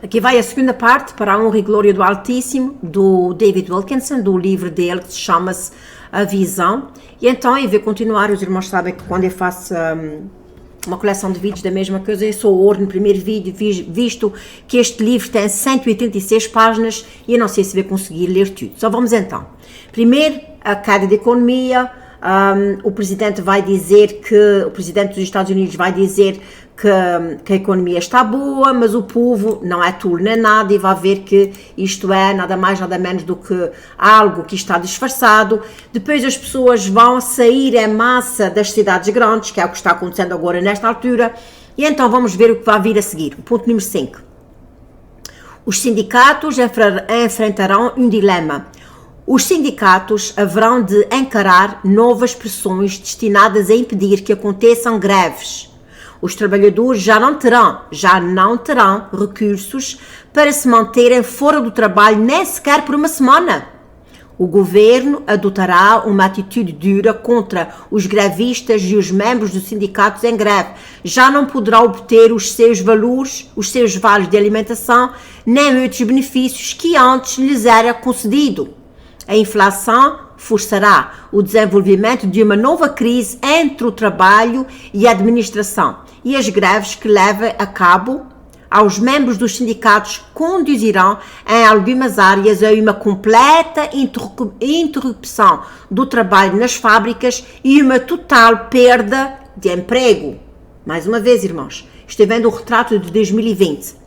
Aqui vai a segunda parte, para a honra e glória do Altíssimo, do David Wilkinson, do livro dele que chama-se A Visão. E então, em vez de continuar, os irmãos sabem que quando eu faço uma coleção de vídeos da mesma coisa, eu só ordeno no primeiro vídeo, visto que este livro tem 186 páginas e eu não sei se vou conseguir ler tudo. Só vamos então. Primeiro, a queda da economia. O presidente vai dizer que, o presidente dos Estados Unidos vai dizer que a economia está boa, mas o povo não é tudo nem nada e vai ver que isto é nada mais, nada menos do que algo que está disfarçado. Depois as pessoas vão sair em massa das cidades grandes, que é o que está acontecendo agora nesta altura, e então vamos ver o que vai vir a seguir. O ponto número 5. Os sindicatos enfrentarão um dilema. Os sindicatos haverão de encarar novas pressões destinadas a impedir que aconteçam greves. Os trabalhadores já não terão recursos para se manterem fora do trabalho nem sequer por uma semana. O governo adotará uma atitude dura contra os grevistas e os membros dos sindicatos em greve. Já não poderão obter os seus vales de alimentação, nem outros benefícios que antes lhes era concedido. A inflação forçará o desenvolvimento de uma nova crise entre o trabalho e a administração, e as greves que levam a cabo aos membros dos sindicatos conduzirão em algumas áreas a uma completa interrupção do trabalho nas fábricas e uma total perda de emprego. Mais uma vez, irmãos, estou vendo o retrato de 2020.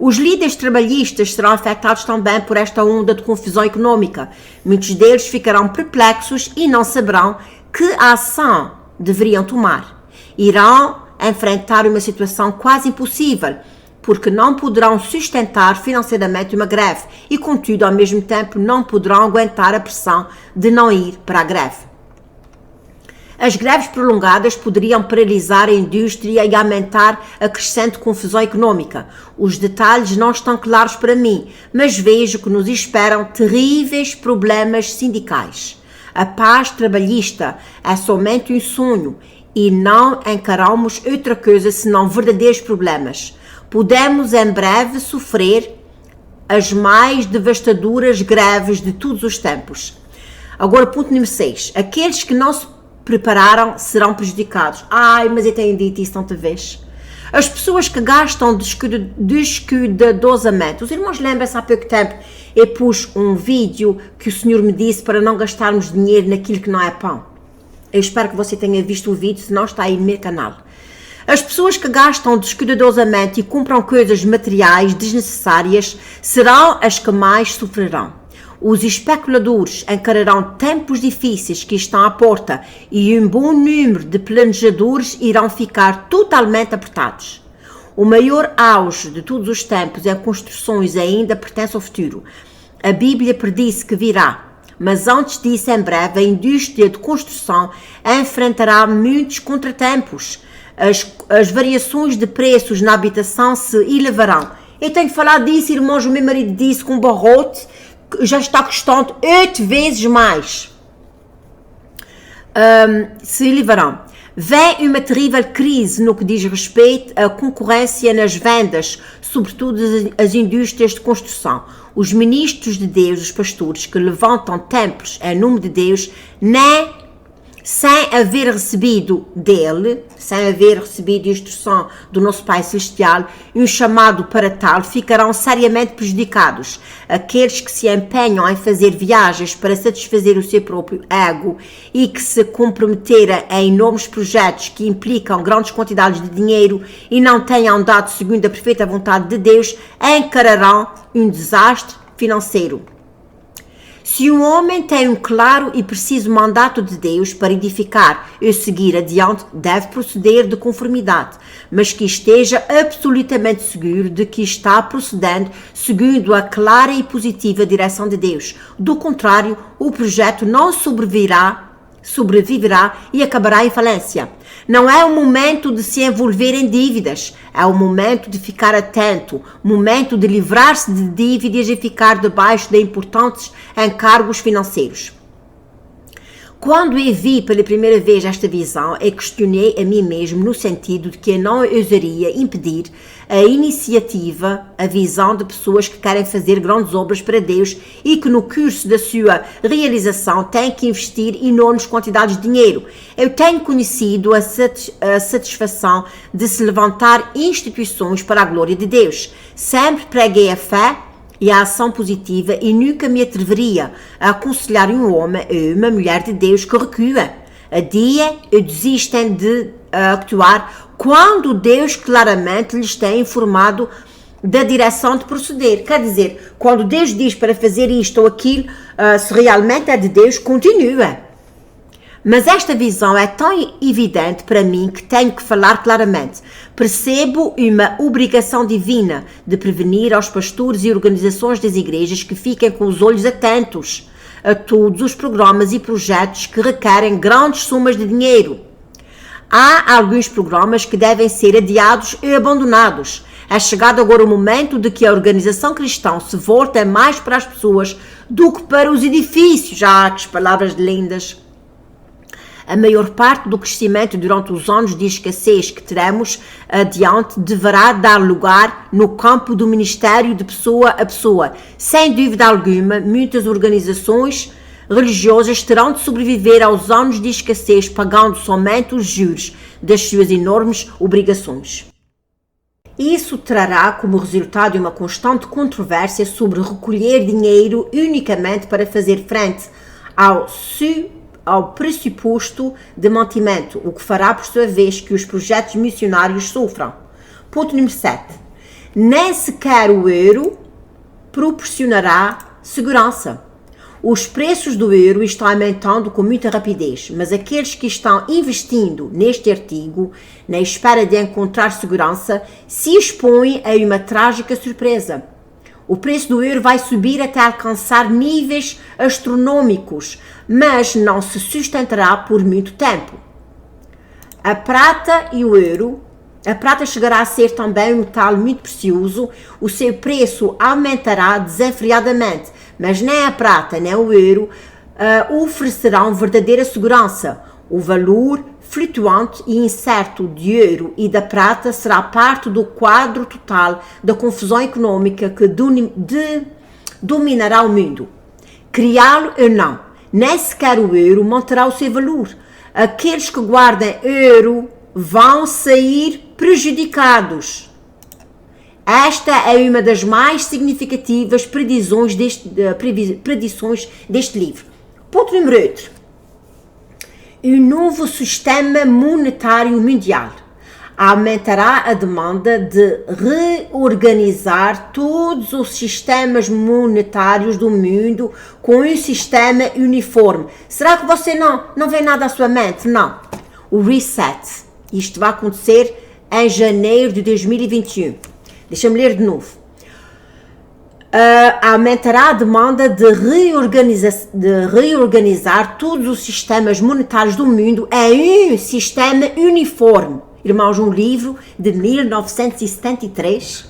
Os líderes trabalhistas serão afetados também por esta onda de confusão econômica. Muitos deles ficarão perplexos e não saberão que ação deveriam tomar. Irão enfrentar uma situação quase impossível, porque não poderão sustentar financeiramente uma greve e, contudo, ao mesmo tempo, não poderão aguentar a pressão de não ir para a greve. As greves prolongadas poderiam paralisar a indústria e aumentar a crescente confusão econômica. Os detalhes não estão claros para mim, mas vejo que nos esperam terríveis problemas sindicais. A paz trabalhista é somente um sonho e não encaramos outra coisa senão verdadeiros problemas. Podemos em breve sofrer as mais devastadoras greves de todos os tempos. Agora, ponto número 6. Aqueles que não se prepararam serão prejudicados. Mas eu tenho dito isso tanta vez. As pessoas que gastam descuidadosamente. Os irmãos lembram-se há pouco tempo, eu pus um vídeo que o Senhor me disse para não gastarmos dinheiro naquilo que não é pão. Eu espero que você tenha visto o vídeo, se não está aí no meu canal. As pessoas que gastam descuidadosamente e compram coisas materiais desnecessárias serão as que mais sofrerão. Os especuladores encararão tempos difíceis que estão à porta e um bom número de planejadores irão ficar totalmente apertados. O maior auge de todos os tempos em construções ainda pertence ao futuro. A Bíblia prediz que virá, mas antes disso, em breve, a indústria de construção enfrentará muitos contratempos. As variações de preços na habitação se elevarão. Eu tenho que falar disso, irmãos, o meu marido disse com um barrote, já está custando 8 vezes mais. Se elevarão. Vem uma terrível crise no que diz respeito à concorrência nas vendas, sobretudo as indústrias de construção. Os ministros de Deus, os pastores que levantam templos em nome de Deus, nem sem haver recebido instrução do nosso Pai Celestial e um chamado para tal, ficarão seriamente prejudicados. Aqueles que se empenham em fazer viagens para satisfazer o seu próprio ego e que se comprometerem em enormes projetos que implicam grandes quantidades de dinheiro e não tenham dado segundo a perfeita vontade de Deus, encararão um desastre financeiro. Se um homem tem um claro e preciso mandato de Deus para edificar e seguir adiante, deve proceder de conformidade, mas que esteja absolutamente seguro de que está procedendo segundo a clara e positiva direção de Deus. Do contrário, o projeto não sobreviverá e acabará em falência. Não é o momento de se envolver em dívidas, é o momento de ficar atento, momento de livrar-se de dívidas e ficar debaixo de importantes encargos financeiros. Quando eu vi pela primeira vez esta visão, eu questionei a mim mesmo no sentido de que eu não ousaria impedir a iniciativa, a visão de pessoas que querem fazer grandes obras para Deus e que no curso da sua realização têm que investir enormes quantidades de dinheiro. Eu tenho conhecido a satisfação de se levantar instituições para a glória de Deus. Sempre preguei a fé e a ação positiva e nunca me atreveria a aconselhar um homem ou uma mulher de Deus que recua, adia ou desistem de actuar quando Deus claramente lhes tem informado da direção de proceder. Quer dizer, quando Deus diz para fazer isto ou aquilo, se realmente é de Deus, continua. Mas esta visão é tão evidente para mim que tenho que falar claramente. Percebo uma obrigação divina de prevenir aos pastores e organizações das igrejas que fiquem com os olhos atentos a todos os programas e projetos que requerem grandes somas de dinheiro. Há alguns programas que devem ser adiados e abandonados. É chegado agora o momento de que a organização cristã se volte mais para as pessoas do que para os edifícios. Que palavras lindas! A maior parte do crescimento durante os anos de escassez que teremos adiante deverá dar lugar no campo do ministério de pessoa a pessoa. Sem dúvida alguma, muitas organizações religiosas terão de sobreviver aos anos de escassez pagando somente os juros das suas enormes obrigações. Isso trará como resultado uma constante controvérsia sobre recolher dinheiro unicamente para fazer frente ao pressuposto de mantimento, o que fará por sua vez que os projetos missionários sofram. Ponto número 7. Nem sequer o euro proporcionará segurança. Os preços do euro estão aumentando com muita rapidez, mas aqueles que estão investindo neste artigo, na espera de encontrar segurança, se expõem a uma trágica surpresa. O preço do euro vai subir até alcançar níveis astronômicos, mas não se sustentará por muito tempo. A prata e o euro, a prata chegará a ser também um metal muito precioso, o seu preço aumentará desenfreadamente, mas nem a prata nem o euro oferecerão verdadeira segurança. O valor flutuante e incerto de ouro e da prata será parte do quadro total da confusão econômica que dominará o mundo. Criá-lo ou não, nem sequer o euro manterá o seu valor. Aqueles que guardam euro vão sair prejudicados. Esta é uma das mais significativas predições deste livro. Ponto número 8. O novo sistema monetário mundial aumentará a demanda de reorganizar todos os sistemas monetários do mundo com um sistema uniforme. Será que você não vê nada à sua mente? Não. O reset. Isto vai acontecer em janeiro de 2021. Deixa-me ler de novo. Aumentará a demanda de reorganizar todos os sistemas monetários do mundo em um sistema uniforme. Irmãos, um livro de 1973.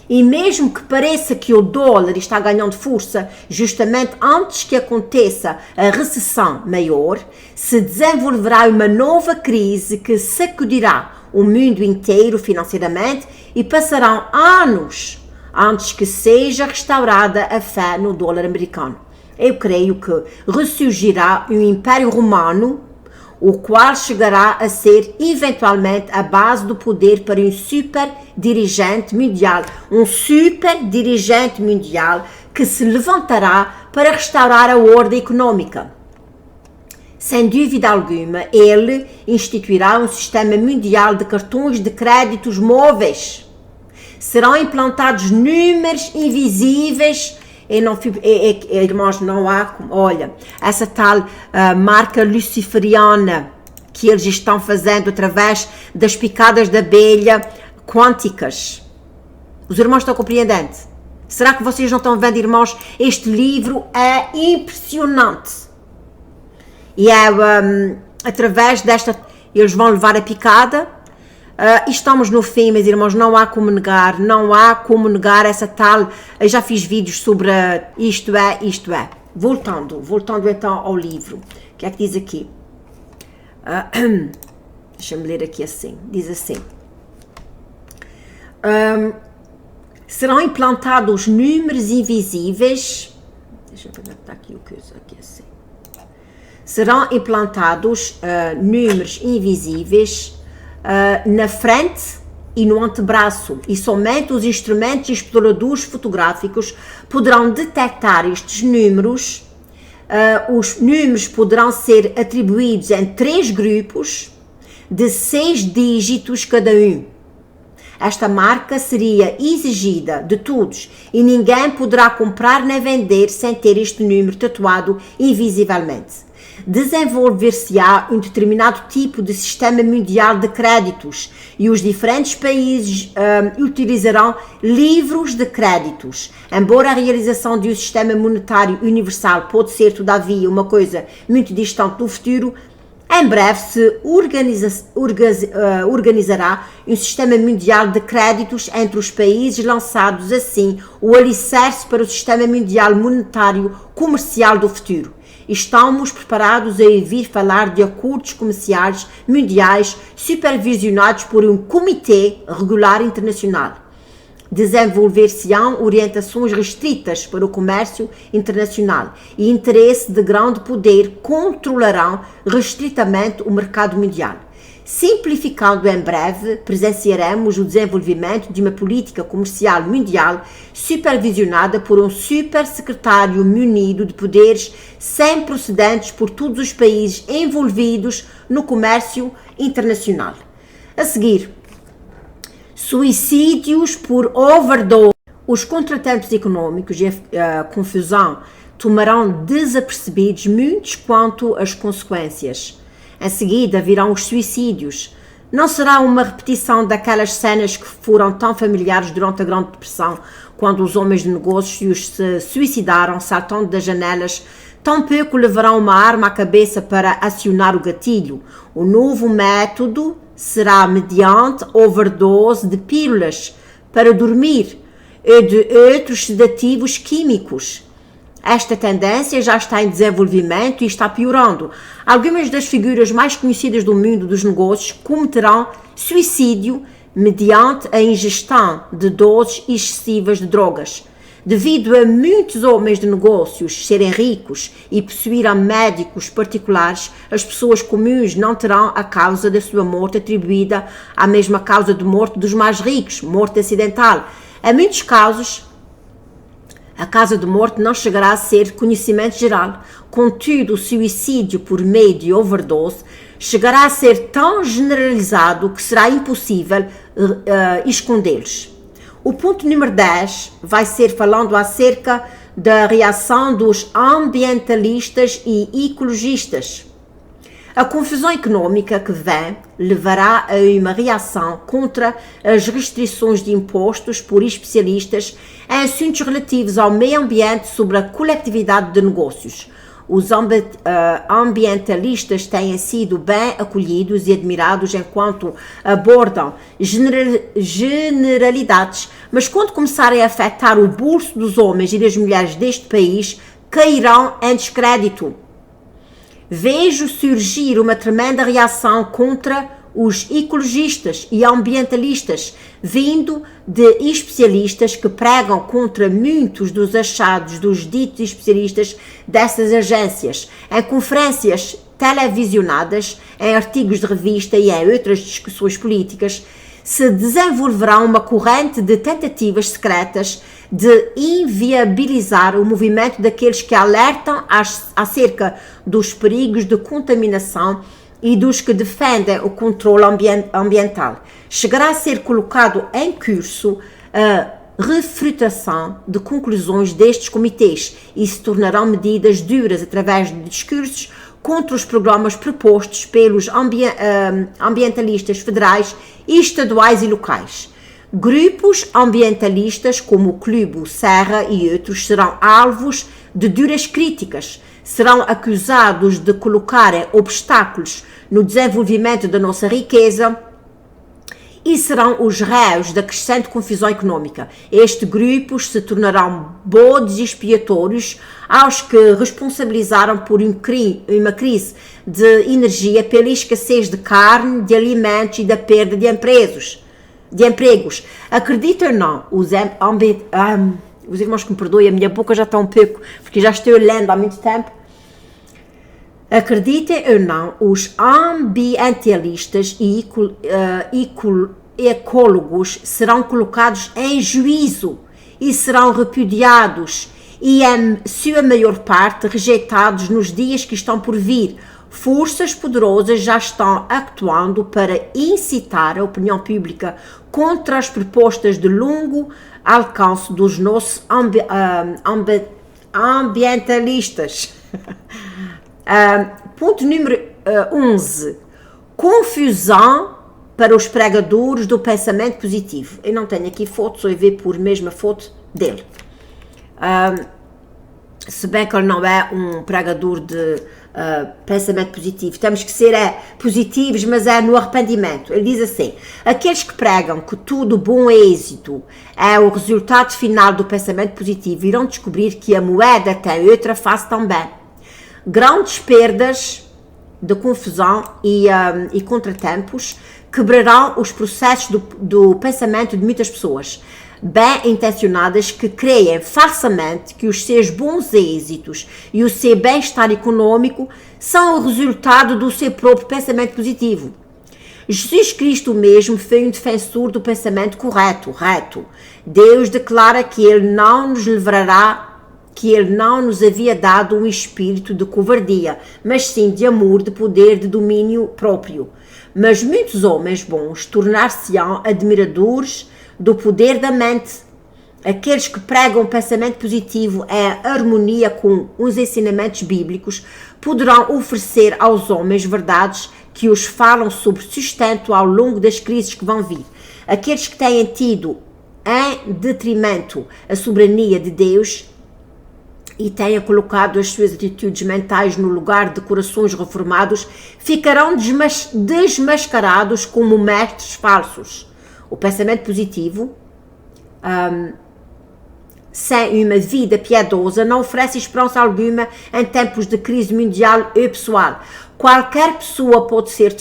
E mesmo que pareça que o dólar está ganhando força, justamente antes que aconteça a recessão maior, se desenvolverá uma nova crise que sacudirá o mundo inteiro financeiramente e passarão anos antes que seja restaurada a fé no dólar americano. Eu creio que ressurgirá um Império Romano, o qual chegará a ser eventualmente a base do poder para um super dirigente mundial que se levantará para restaurar a ordem econômica. Sem dúvida alguma, ele instituirá um sistema mundial de cartões de créditos móveis. Serão implantados números invisíveis. Irmãos, não há, olha, essa tal marca luciferiana que eles estão fazendo através das picadas da abelha quânticas. Os irmãos estão compreendendo? Será que vocês não estão vendo, irmãos? Este livro é impressionante. E é através desta, eles vão levar a picada. Estamos no fim, meus irmãos, não há como negar essa tal, eu já fiz vídeos sobre isto é. Voltando então ao livro, O que é que diz aqui? Deixa-me ler aqui assim. Diz assim. Serão implantados números invisíveis. Deixa eu ver, está aqui o que usa aqui assim. Serão implantados números invisíveis na frente e no antebraço, e somente os instrumentos exploradores fotográficos poderão detectar estes números. Os números poderão ser atribuídos em 3 grupos de 6 dígitos cada um. Esta marca seria exigida de todos e ninguém poderá comprar nem vender sem ter este número tatuado invisivelmente. Desenvolver-se-á um determinado tipo de sistema mundial de créditos e os diferentes países utilizarão livros de créditos. Embora a realização de um sistema monetário universal pode ser, todavia, uma coisa muito distante do futuro, em breve se organizará um sistema mundial de créditos entre os países, lançados assim o alicerce para o sistema mundial monetário comercial do futuro. Estamos preparados a ouvir falar de acordos comerciais mundiais supervisionados por um comitê regular internacional. Desenvolver-se-ão orientações restritas para o comércio internacional e interesse de grande poder controlarão restritamente o mercado mundial. Simplificando, em breve, presenciaremos o desenvolvimento de uma política comercial mundial supervisionada por um super-secretário munido de poderes sem precedentes por todos os países envolvidos no comércio internacional. A seguir, suicídios por overdose. Os contratempos econômicos e a confusão tomarão desapercebidos muitos quanto às consequências. Em seguida virão os suicídios. Não será uma repetição daquelas cenas que foram tão familiares durante a Grande Depressão, quando os homens de negócios se suicidaram saltando das janelas. Tampouco levarão uma arma à cabeça para acionar o gatilho. O novo método será mediante overdose de pílulas para dormir e de outros sedativos químicos. Esta tendência já está em desenvolvimento e está piorando. Algumas das figuras mais conhecidas do mundo dos negócios cometerão suicídio mediante a ingestão de doses excessivas de drogas. Devido a muitos homens de negócios serem ricos e possuírem médicos particulares, as pessoas comuns não terão a causa da sua morte atribuída à mesma causa de morte dos mais ricos, morte acidental. Em muitos casos, a causa de morte não chegará a ser conhecimento geral. Contudo, o suicídio por meio de overdose chegará a ser tão generalizado que será impossível escondê-los. O ponto número 10 vai ser falando acerca da reação dos ambientalistas e ecologistas. A confusão econômica que vem levará a uma reação contra as restrições de impostos por especialistas em assuntos relativos ao meio ambiente sobre a coletividade de negócios. Os ambientalistas têm sido bem acolhidos e admirados enquanto abordam generalidades, mas quando começarem a afetar o bolso dos homens e das mulheres deste país, cairão em descrédito. Vejo surgir uma tremenda reação contra os ecologistas e ambientalistas, vindo de especialistas que pregam contra muitos dos achados dos ditos especialistas dessas agências, em conferências televisionadas, em artigos de revista e em outras discussões políticas. Se desenvolverá uma corrente de tentativas secretas de inviabilizar o movimento daqueles que alertam acerca dos perigos de contaminação e dos que defendem o controle ambiental. Chegará a ser colocado em curso a refutação de conclusões destes comitês e se tornarão medidas duras através de discursos contra os programas propostos pelos ambientalistas federais, estaduais e locais. Grupos ambientalistas como o Clube Serra e outros serão alvos de duras críticas, serão acusados de colocarem obstáculos no desenvolvimento da nossa riqueza e serão os réus da crescente confusão econômica. Estes grupos se tornarão bodes expiatórios aos que responsabilizaram por uma crise de energia pela escassez de carne, de alimentos e da perda de empregos. Acreditam ou não, os irmãos que me perdoem, a minha boca já está um pouco, porque já estou lendo há muito tempo. Acreditem ou não, os ambientalistas e ecólogos serão colocados em juízo e serão repudiados e, em sua maior parte, rejeitados nos dias que estão por vir. Forças poderosas já estão atuando para incitar a opinião pública contra as propostas de longo alcance dos nossos ambientalistas. Ponto número 11. Confusão para os pregadores do pensamento positivo. Eu não tenho aqui foto, só eu ver por mesma foto dele. Se bem que ele não é um pregador de pensamento positivo, temos que ser positivos, mas é no arrependimento. Ele diz assim: aqueles que pregam que tudo bom êxito é o resultado final do pensamento positivo irão descobrir que a moeda tem outra face também. Grandes perdas de confusão e contratempos quebrarão os processos do pensamento de muitas pessoas bem intencionadas que creem falsamente que os seus bons êxitos e o seu bem-estar econômico são o resultado do seu próprio pensamento positivo. Jesus Cristo mesmo foi um defensor do pensamento correto, reto. Deus declara que Ele não nos havia dado um espírito de covardia, mas sim de amor, de poder, de domínio próprio. Mas muitos homens bons tornar-se-ão admiradores do poder da mente. Aqueles que pregam o pensamento positivo em harmonia com os ensinamentos bíblicos poderão oferecer aos homens verdades que os falam sobre sustento ao longo das crises que vão vir. Aqueles que têm tido em detrimento a soberania de Deus e tenha colocado as suas atitudes mentais no lugar de corações reformados, ficarão desmascarados como mestres falsos. O pensamento positivo, sem uma vida piedosa, não oferece esperança alguma em tempos de crise mundial e pessoal. Qualquer pessoa pode ser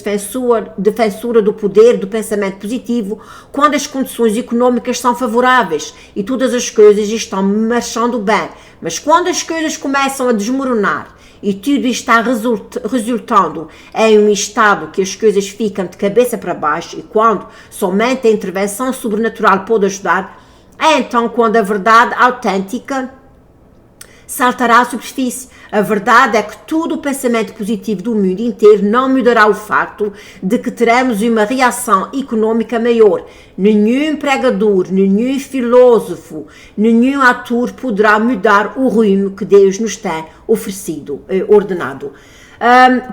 defensora do poder do pensamento positivo quando as condições econômicas são favoráveis e todas as coisas estão marchando bem. Mas quando as coisas começam a desmoronar e tudo está resultando em um estado que as coisas ficam de cabeça para baixo e quando somente a intervenção sobrenatural pode ajudar, é então quando a verdade autêntica saltará à superfície. A verdade é que todo o pensamento positivo do mundo inteiro não mudará o facto de que teremos uma reação econômica maior. Nenhum pregador, nenhum filósofo, nenhum ator poderá mudar o rumo que Deus nos tem ordenado.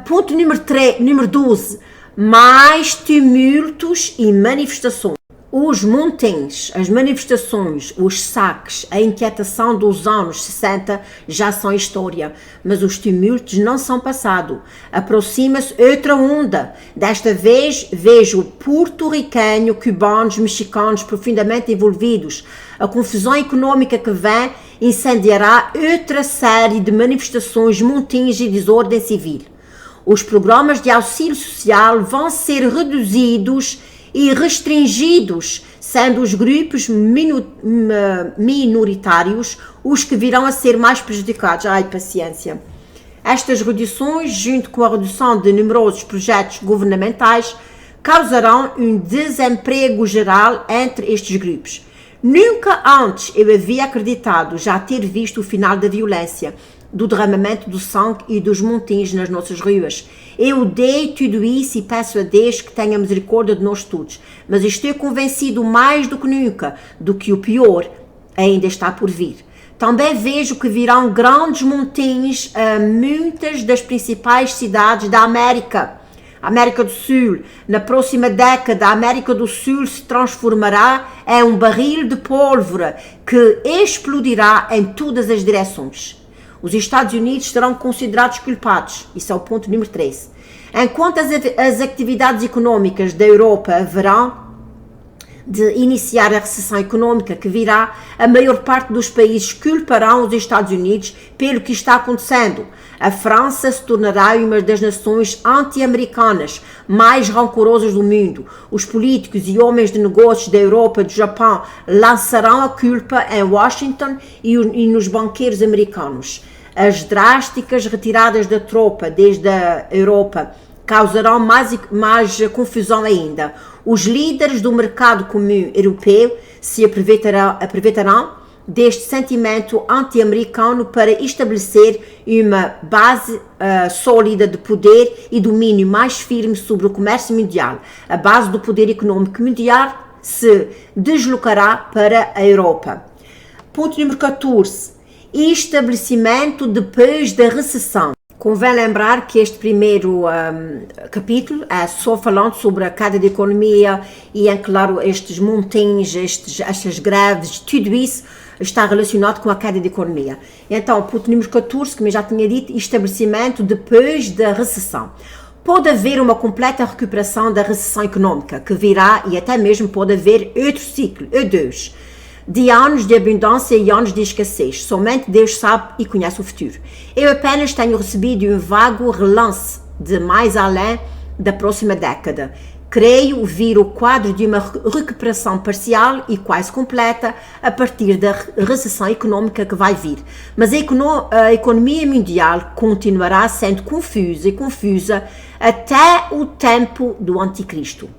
Ponto número 12. Mais tumultos e manifestações. Os montins, as manifestações, os saques, a inquietação dos anos 60 já são história, mas os tumultos não são passado. Aproxima-se outra onda. Desta vez vejo porto-riquenho, cubanos, mexicanos profundamente envolvidos. A confusão econômica que vem incendiará outra série de manifestações, montins e desordem civil. Os programas de auxílio social vão ser reduzidos e restringidos, sendo os grupos minoritários os que virão a ser mais prejudicados. Ai, paciência. Estas reduções, junto com a redução de numerosos projetos governamentais, causarão um desemprego geral entre estes grupos. Nunca antes eu havia acreditado já ter visto o final da violência, do derramamento do sangue e dos montins nas nossas ruas. Eu odeio tudo isso e peço a Deus que tenha misericórdia de nós todos, mas estou convencido mais do que nunca do que o pior ainda está por vir. Também vejo que virão grandes montins a muitas das principais cidades da América do Sul. Na próxima década, a América do Sul se transformará em um barril de pólvora que explodirá em todas as direções. Os Estados Unidos serão considerados culpados. Isso é o ponto número 13. Enquanto as atividades econômicas da Europa haverão de iniciar a recessão econômica que virá, a maior parte dos países culparão os Estados Unidos pelo que está acontecendo. A França se tornará uma das nações anti-americanas mais rancorosas do mundo. Os políticos e homens de negócios da Europa e do Japão lançarão a culpa em Washington e nos banqueiros americanos. As drásticas retiradas da tropa desde a Europa causarão mais confusão ainda. Os líderes do mercado comum europeu se aproveitarão deste sentimento anti-americano para estabelecer uma base sólida de poder e domínio mais firme sobre o comércio mundial. A base do poder econômico mundial se deslocará para a Europa. Ponto número 14. Estabelecimento depois da recessão. Convém lembrar que este primeiro capítulo é só falando sobre a queda da economia e, é claro, estes montões, estas greves, tudo isso está relacionado com a queda da economia. Então, ponto número 14, como eu já tinha dito, estabelecimento depois da recessão. Pode haver uma completa recuperação da recessão econômica que virá e até mesmo pode haver outro ciclo, ou dois, de anos de abundância e anos de escassez. Somente Deus sabe e conhece o futuro. Eu apenas tenho recebido um vago relance de mais além da próxima década. Creio vir o quadro de uma recuperação parcial e quase completa a partir da recessão econômica que vai vir. Mas a economia mundial continuará sendo confusa até o tempo do Anticristo.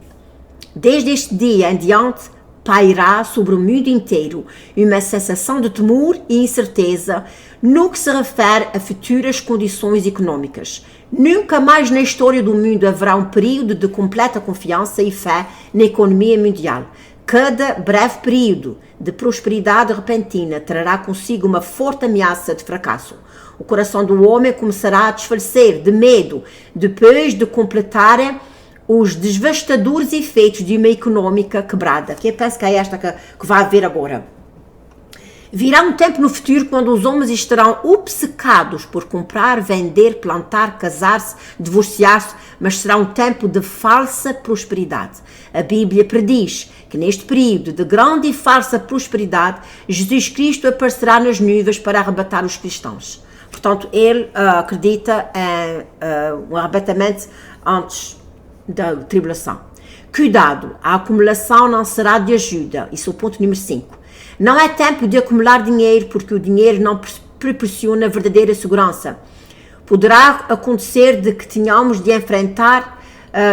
Desde este dia em diante, pairá sobre o mundo inteiro uma sensação de temor e incerteza no que se refere a futuras condições econômicas. Nunca mais na história do mundo haverá um período de completa confiança e fé na economia mundial. Cada breve período de prosperidade repentina trará consigo uma forte ameaça de fracasso. O coração do homem começará a desfalecer de medo depois de completarem os devastadores efeitos de uma econômica quebrada, que eu penso que é esta que vai haver agora. Virá um tempo no futuro quando os homens estarão obcecados por comprar, vender, plantar, casar-se, divorciar-se, mas será um tempo de falsa prosperidade. A Bíblia prediz que neste período de grande e falsa prosperidade, Jesus Cristo aparecerá nas nuvens para arrebatar os cristãos. Portanto, ele acredita em um arrebatamento antes da tribulação. Cuidado, a acumulação não será de ajuda. Isso é o ponto número 5. Não é tempo de acumular dinheiro, porque o dinheiro não proporciona verdadeira segurança. Poderá acontecer de que tenhamos de enfrentar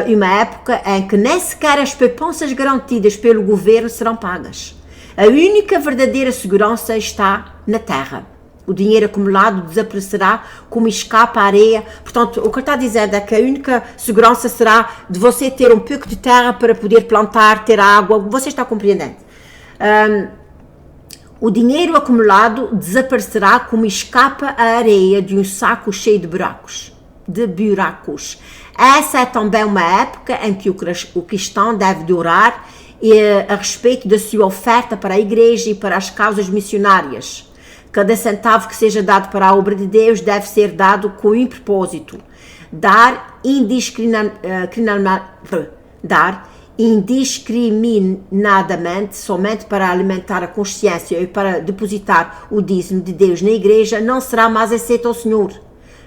uma época em que nem sequer as poupanças garantidas pelo governo serão pagas. A única verdadeira segurança está na terra. O dinheiro acumulado desaparecerá como escapa à areia. Portanto, o que está dizendo é que a única segurança será de você ter um pouco de terra para poder plantar, ter água. Você está compreendendo? O dinheiro acumulado desaparecerá como escapa à areia de um saco cheio de buracos. Essa é também uma época em que o cristão deve de orar a respeito da sua oferta para a igreja e para as causas missionárias. Cada centavo que seja dado para a obra de Deus deve ser dado com um propósito. Dar indiscriminadamente somente para alimentar a consciência e para depositar o dízimo de Deus na igreja não será mais aceito ao Senhor.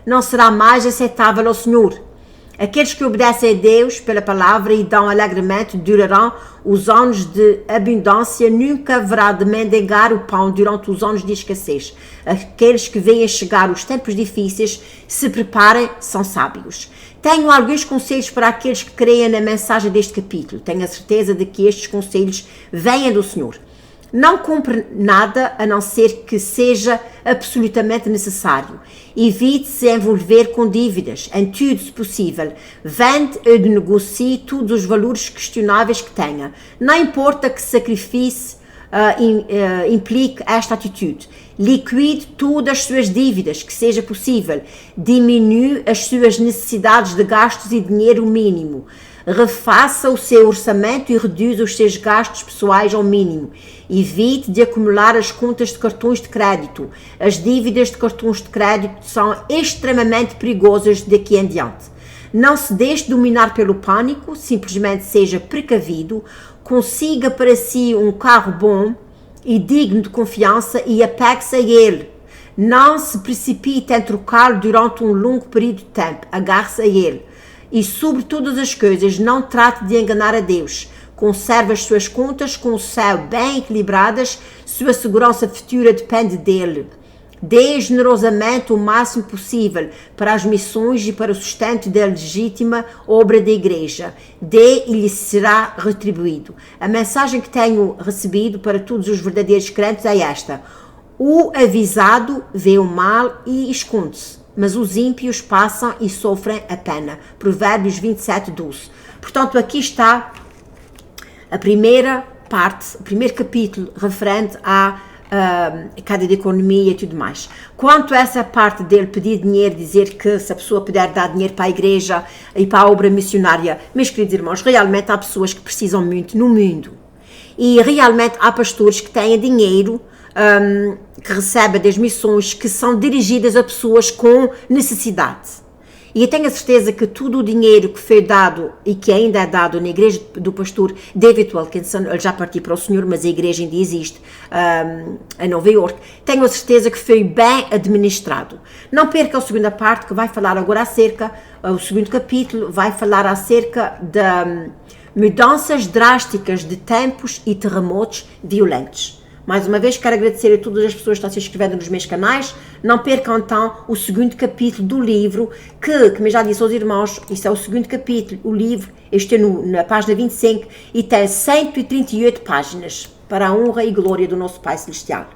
Não será mais aceitável ao Senhor. Aqueles que obedecem a Deus pela palavra e dão alegremente durarão os anos de abundância, nunca haverá de mendigar o pão durante os anos de escassez. Aqueles que veem chegar os tempos difíceis, se preparem, são sábios. Tenho alguns conselhos para aqueles que creem na mensagem deste capítulo. Tenho a certeza de que estes conselhos venham do Senhor. Não compre nada a não ser que seja absolutamente necessário. Evite se envolver com dívidas, em tudo se possível. Vende ou negocie todos os valores questionáveis que tenha. Não importa que sacrifício implique esta atitude. Liquide todas as suas dívidas, que seja possível. Diminua as suas necessidades de gastos e dinheiro mínimo. Refaça o seu orçamento e reduza os seus gastos pessoais ao mínimo. Evite de acumular as contas de cartões de crédito. As dívidas de cartões de crédito são extremamente perigosas daqui em diante. Não se deixe dominar pelo pânico, simplesmente seja precavido. consiga para si um carro bom e digno de confiança e apegue-se a ele. Não se precipite em trocá-lo durante um longo período de tempo. Agarre-se a ele. E sobre todas as coisas, não trate de enganar a Deus. Conserve as suas contas com o céu bem equilibradas. Sua segurança futura depende dele. Dê generosamente o máximo possível para as missões e para o sustento da legítima obra da Igreja. Dê e lhe será retribuído. A mensagem que tenho recebido para todos os verdadeiros crentes é esta: o avisado vê o mal e esconde-se, mas os ímpios passam e sofrem a pena. Provérbios 27:12. Portanto, aqui está a primeira parte, o primeiro capítulo referente à cadeia de economia e tudo mais. Quanto a essa parte dele pedir dinheiro, dizer que se a pessoa puder dar dinheiro para a igreja e para a obra missionária, meus queridos irmãos, realmente há pessoas que precisam muito no mundo. E realmente há pastores que têm dinheiro, que recebem das missões que são dirigidas a pessoas com necessidade. E eu tenho a certeza que todo o dinheiro que foi dado e que ainda é dado na igreja do pastor David Wilkinson, ele já partiu para o Senhor, mas a igreja ainda existe em Nova York, tenho a certeza que foi bem administrado. Não perca a segunda parte, que vai falar agora acerca, o segundo capítulo vai falar acerca de mudanças drásticas de tempos e terremotos violentos. Mais uma vez, quero agradecer a todas as pessoas que estão se inscrevendo nos meus canais. Não percam então o segundo capítulo do livro, que, como eu já disse aos irmãos, isso é o segundo capítulo, o livro, este é na página 25 e tem 138 páginas, para a honra e glória do nosso Pai Celestial.